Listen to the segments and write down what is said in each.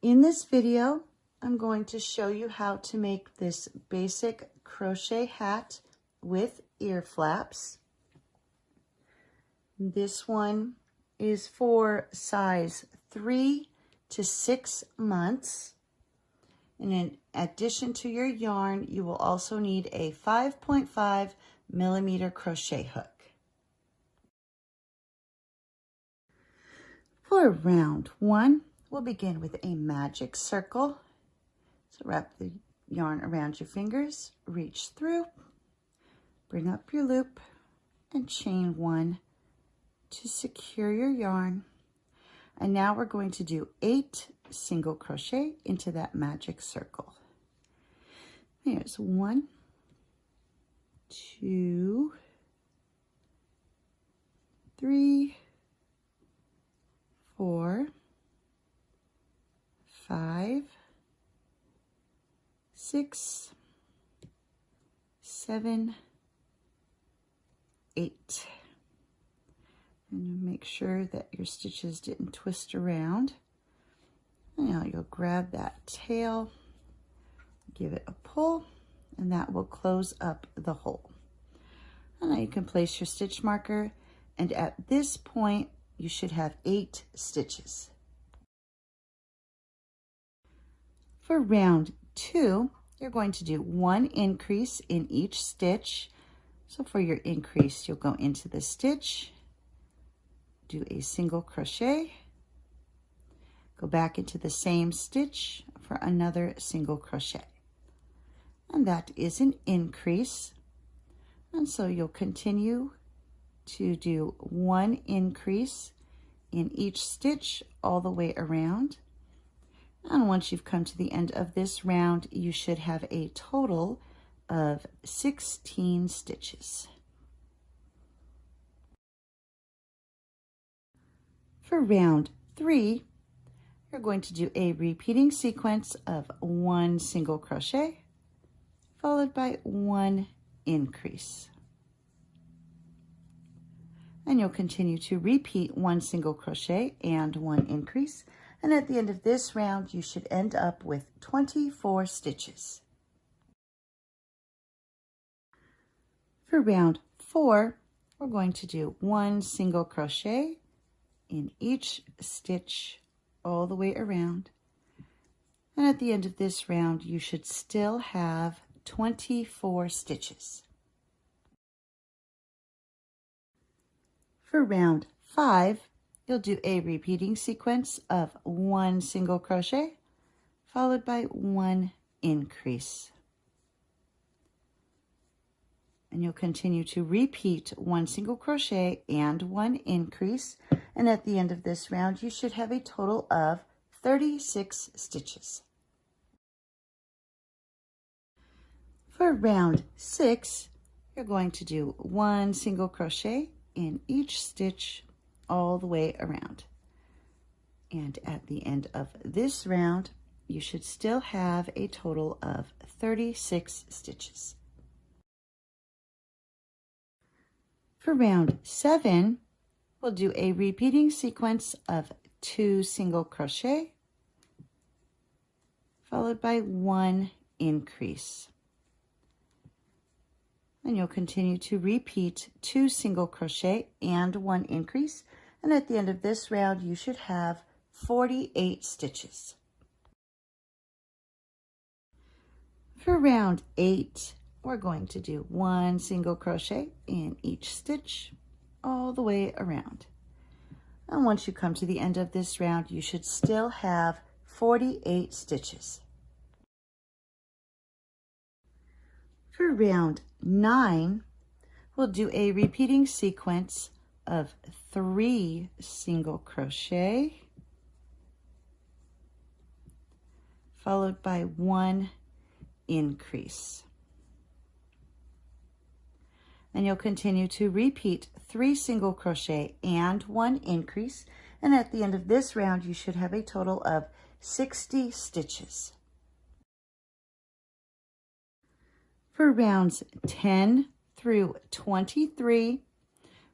In this video, I'm going to show you how to make this basic crochet hat with ear flaps. This one is for size 3 to 6 months. And in addition to your yarn, you will also need a 5.5 millimeter crochet hook. For round 1, we'll begin with a magic circle. So wrap the yarn around your fingers, reach through, bring up your loop, and chain 1 to secure your yarn. And now we're going to do 8 single crochet into that magic circle. Here's 1, 2, 3, 4, 5, 6, 7, 8. And make sure that your stitches didn't twist around. Now you'll grab that tail, give it a pull, and that will close up the hole. And now you can place your stitch marker, and at this point you should have 8 stitches. For round 2, you're going to do 1 increase in each stitch. So for your increase, you'll go into the stitch, do a single crochet, go back into the same stitch for another single crochet. And that is an increase. And so you'll continue to do 1 increase in each stitch all the way around. And once you've come to the end of this round, you should have a total of 16 stitches. For round 3, you're going to do a repeating sequence of 1 single crochet followed by 1 increase. And you'll continue to repeat 1 single crochet and 1 increase. And at the end of this round, you should end up with 24 stitches. For round 4, we're going to do 1 single crochet in each stitch all the way around. And at the end of this round, you should still have 24 stitches. For round 5, you'll do a repeating sequence of 1 single crochet followed by 1 increase. And you'll continue to repeat 1 single crochet and 1 increase. And at the end of this round, you should have a total of 36 stitches. For round 6, you're going to do 1 single crochet in each stitch all the way around. And at the end of this round, you should still have a total of 36 stitches. For round 7, we'll do a repeating sequence of 2 single crochet followed by 1 increase. And you'll continue to repeat 2 single crochet and 1 increase. And at the end of this round, you should have 48 stitches. For round 8, we're going to do 1 single crochet in each stitch all the way around. And once you come to the end of this round, you should still have 48 stitches. For round 9, we'll do a repeating sequence of 3 single crochet followed by 1 increase. And you'll continue to repeat 3 single crochet and 1 increase. And at the end of this round, you should have a total of 60 stitches. For rounds 10 through 23,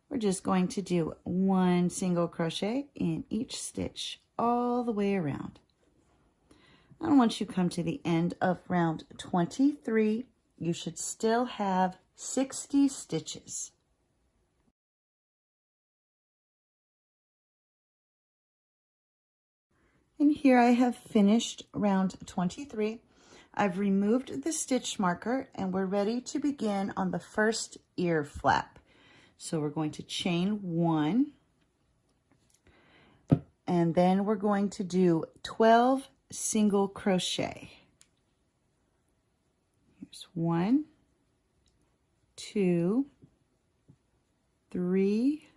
we're just going to do 1 single crochet in each stitch all the way around. And once you come to the end of round 23, you should still have 60 stitches. And here I have finished round 23. I've removed the stitch marker and we're ready to begin on the first ear flap. So we're going to chain 1, and then we're going to do 12 single crochet. Here's 1, 2, 3,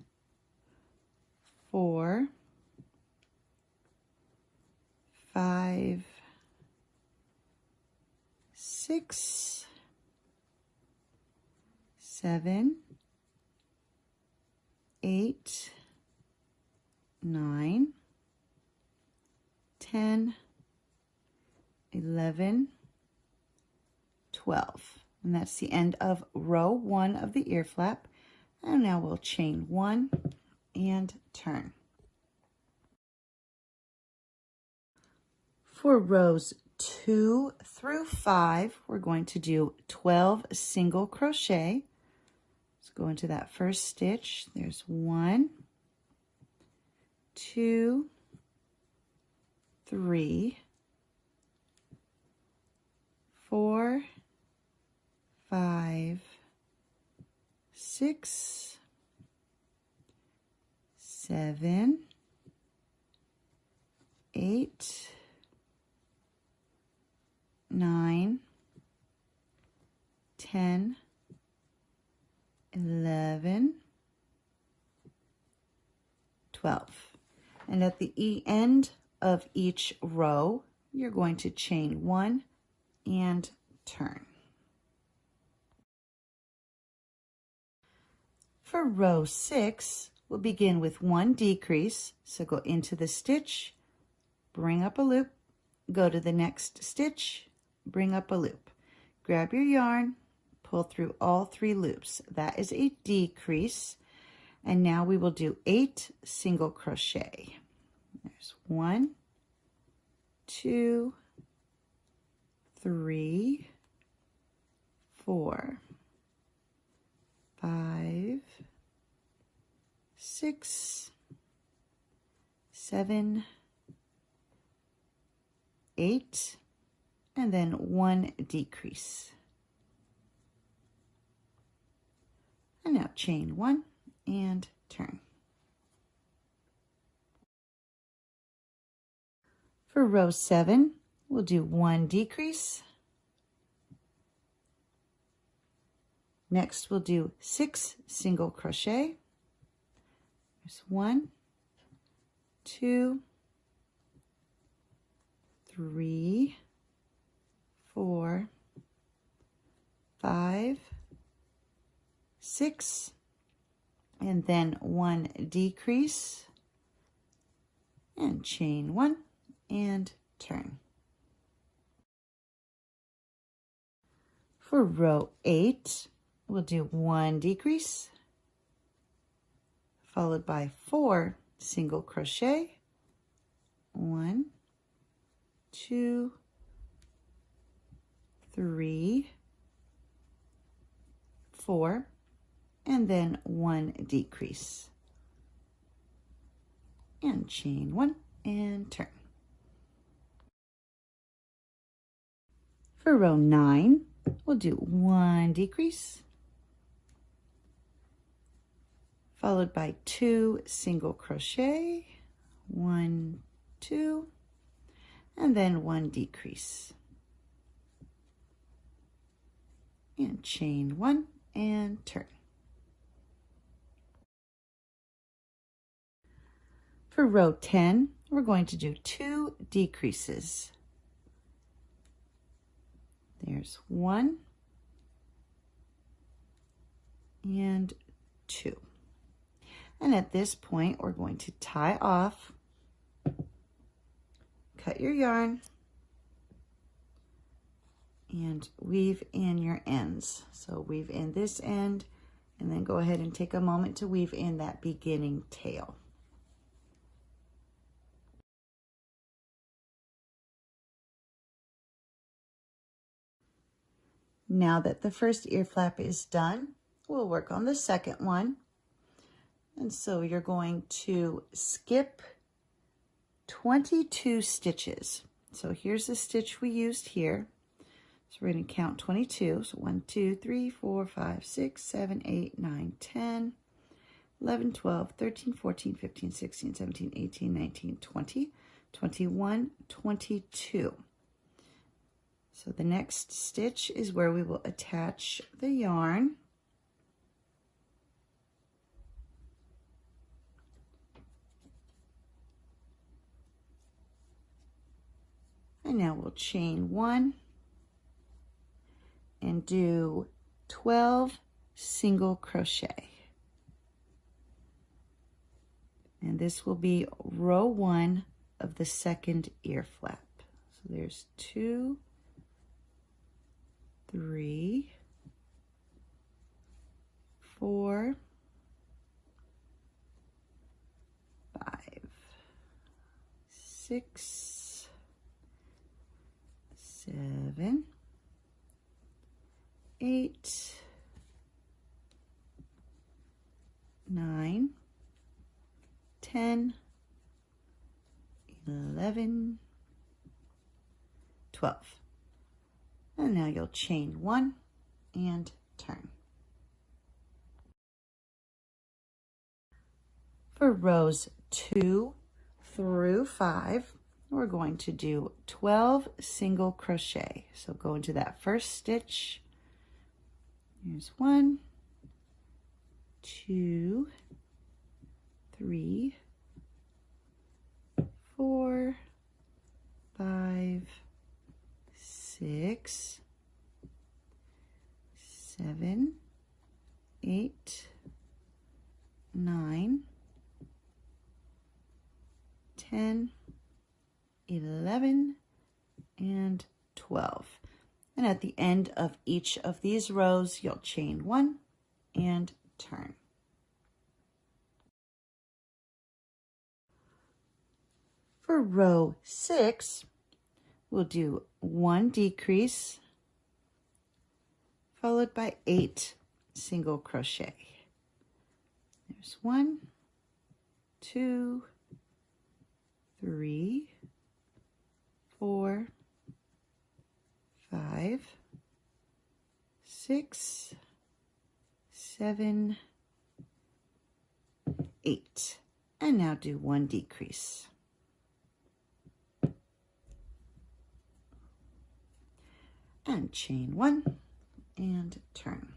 4, 5, 6, 7, 8, 9, 10, 11, 12. And that's the end of row 1 of the ear flap. And now we'll chain 1 and turn. For rows 2 through 5, we're going to do 12 single crochet. Let's go into that first stitch. There's 1, 2, 3, 4, 5, 6, 7, 8, 9, 10, 11, 12. And at the end of each row, you're going to chain 1 and turn. For row 6, we'll begin with 1 decrease. So go into the stitch, bring up a loop, go to the next stitch, bring up a loop. Grab your yarn, pull through all 3 loops. That is a decrease. And now we will do 8 single crochet. There's 1, 2, 3, 4, 5, 6, 7, 8, and then 1 decrease. And now chain 1 and turn. For row 7, we'll do 1 decrease. Next, we'll do 6 single crochet. There's 1, 2, 3, 4, 5, 6, and then 1 decrease, and chain 1 and turn. For row 8, we'll do 1 decrease, followed by 4 single crochet. 1, 2, 3, 4, and then 1 decrease. And chain 1 and turn. For row 9, we'll do 1 decrease, followed by 2 single crochet. 1, 2, and then 1 decrease. And chain 1 and turn. For row 10, we're going to do 2 decreases. There's 1 and 2. And at this point, we're going to tie off, cut your yarn, and weave in your ends. So weave in this end, and then go ahead and take a moment to weave in that beginning tail. Now that the first ear flap is done, we'll work on the second one. And so you're going to skip 22 stitches. So here's the stitch we used here. So we're going to count 22. So 1, 2, 3, 4, 5, 6, 7, 8, 9, 10, 11, 12, 13, 14, 15, 16, 17, 18, 19, 20, 21, 22. So the next stitch is where we will attach the yarn. And now we'll chain 1 and do 12 single crochet. And this will be row 1 of the second ear flap. So there's 2, 3, 4, 5, 6, 7, 8, 9, 10, 11, 12. And now you'll chain 1 and turn. For rows 2 through 5, we're going to do 12 single crochet. So go into that first stitch. Here's 1, 2, 3, 4, 5, 6, 7, 8, 9, 10, 11, and 12. And at the end of each of these rows, you'll chain 1 and turn. For row 6, we'll do 1 decrease followed by 8 single crochet. There's 1, 2, 3, 4, 5, 6, 7, 8. And now do 1 decrease. And chain 1 and turn.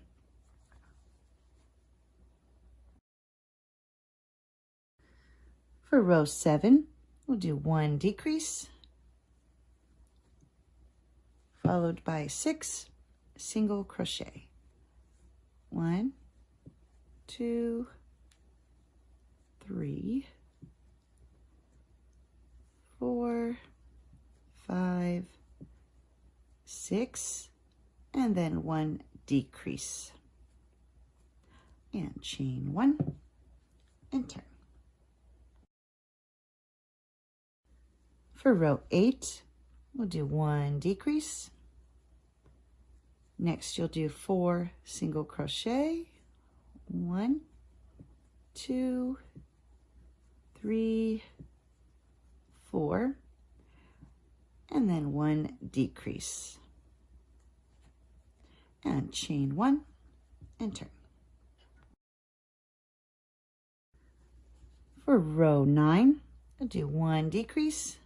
For row 7, we'll do 1 decrease followed by 6 single crochet. 1, 2, 3, 4, 5, 6, and then 1 decrease. And chain 1 and turn. For row 8, we'll do 1 decrease. Next, you'll do 4 single crochet. 1, 2, 3, 4, and then 1 decrease. And chain 1 and turn. For row 9, I'll do 1 decrease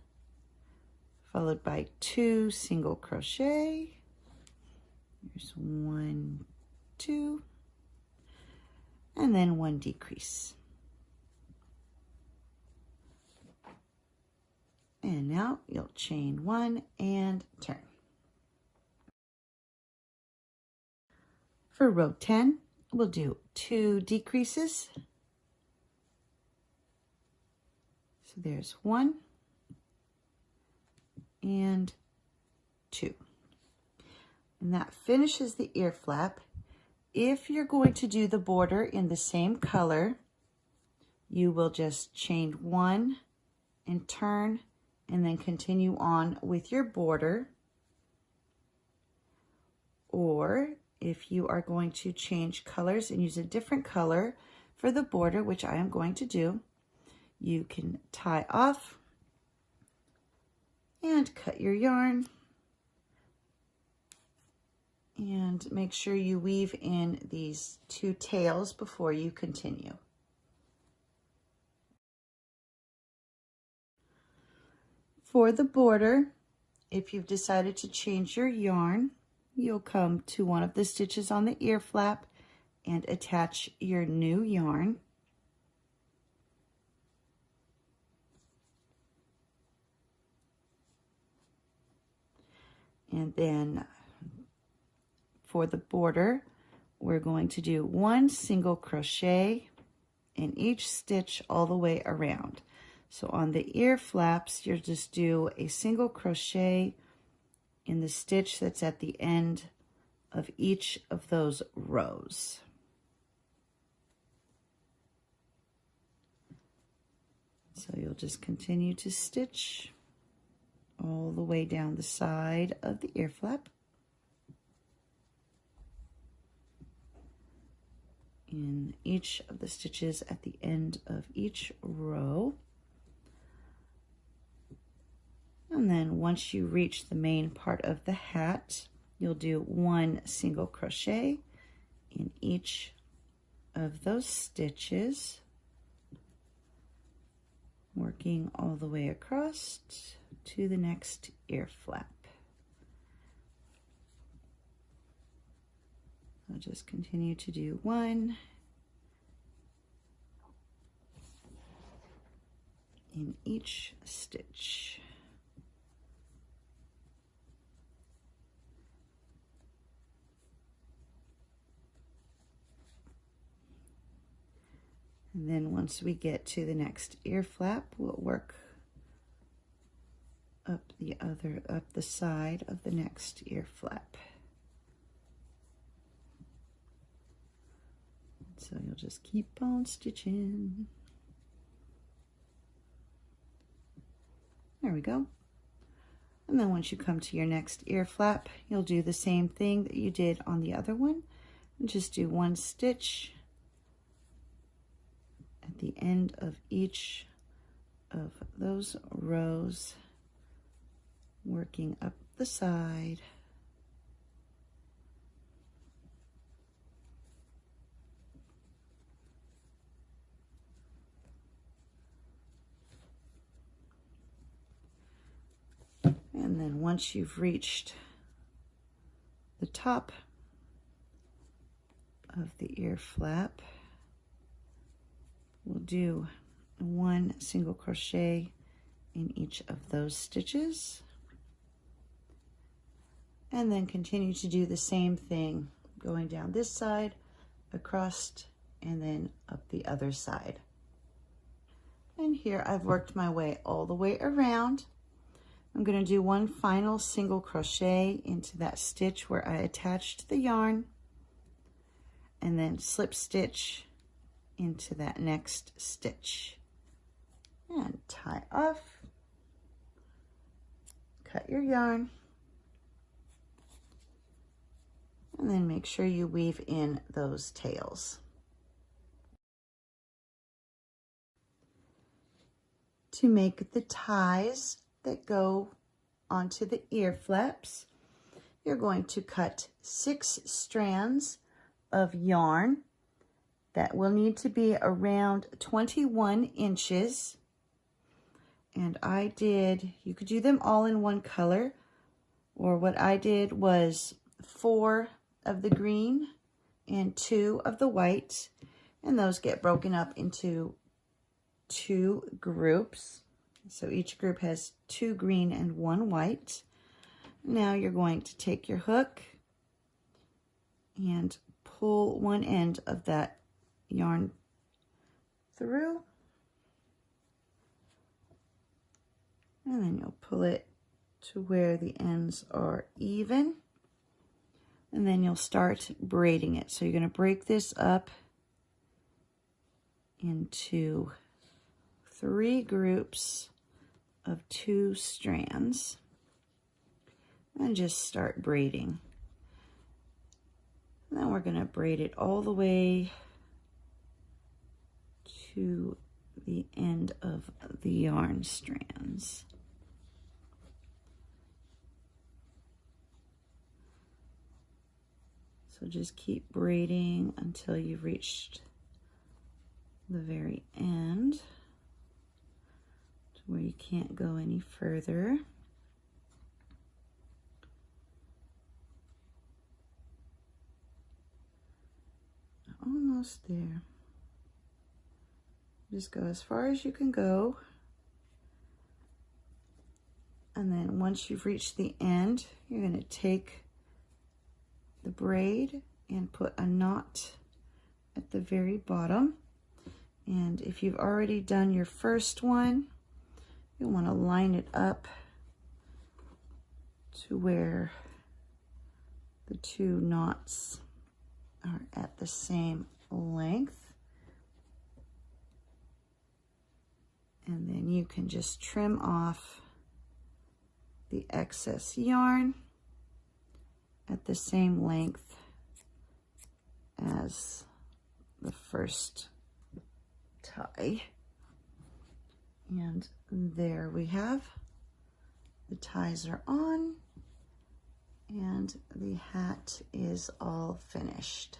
followed by 2 single crochet. Here's 1, 2, and then 1 decrease. And now you'll chain 1 and turn. For row 10, we'll do 2 decreases. So there's 1 and 2. And that finishes the ear flap. If you're going to do the border in the same color, you will just chain 1 and turn and then continue on with your border. Or if you are going to change colors and use a different color for the border, which I am going to do, you can tie off and cut your yarn. And make sure you weave in these 2 tails before you continue. For the border, if you've decided to change your yarn, you'll come to one of the stitches on the ear flap and attach your new yarn. And then for the border, we're going to do 1 single crochet in each stitch all the way around. So on the ear flaps, you'll just do a single crochet in the stitch that's at the end of each of those rows. So you'll just continue to stitch all the way down the side of the ear flap. In each of the stitches at the end of each row. And then once you reach the main part of the hat, you'll do 1 single crochet in each of those stitches, working all the way across to the next ear flap. I'll just continue to do 1 in each stitch. And then once we get to the next ear flap, we'll work up the side of the next ear flap. So you'll just keep on stitching. There we go. And then once you come to your next ear flap, you'll do the same thing that you did on the other one. And just do 1 stitch at the end of each of those rows, working up the side. And then once you've reached the top of the ear flap, we'll do 1 single crochet in each of those stitches. And then continue to do the same thing, going down this side, across, and then up the other side. And here I've worked my way all the way around. I'm going to do 1 final single crochet into that stitch where I attached the yarn, and then slip stitch into that next stitch and tie off, cut your yarn, and then make sure you weave in those tails. To make the ties that go onto the ear flaps, you're going to cut 6 strands of yarn that will need to be around 21 inches. And you could do them all in one color, or what I did was 4 of the green and 2 of the white, and those get broken up into 2 groups. So each group has 2 green and 1 white. Now you're going to take your hook and pull one end of that yarn through, and then you'll pull it to where the ends are even, and then you'll start braiding it. So you're going to break this up into 3 groups of 2 strands and just start braiding. And then we're going to braid it all the way to the end of the yarn strands. So just keep braiding until you've reached the very end to where you can't go any further. Almost there. Just go as far as you can go. And then once you've reached the end, you're going to take the braid and put a knot at the very bottom. And if you've already done your first one, you want to line it up to where the two knots are at the same length. And then you can just trim off the excess yarn at the same length as the first tie. And there we have, the ties are on and the hat is all finished.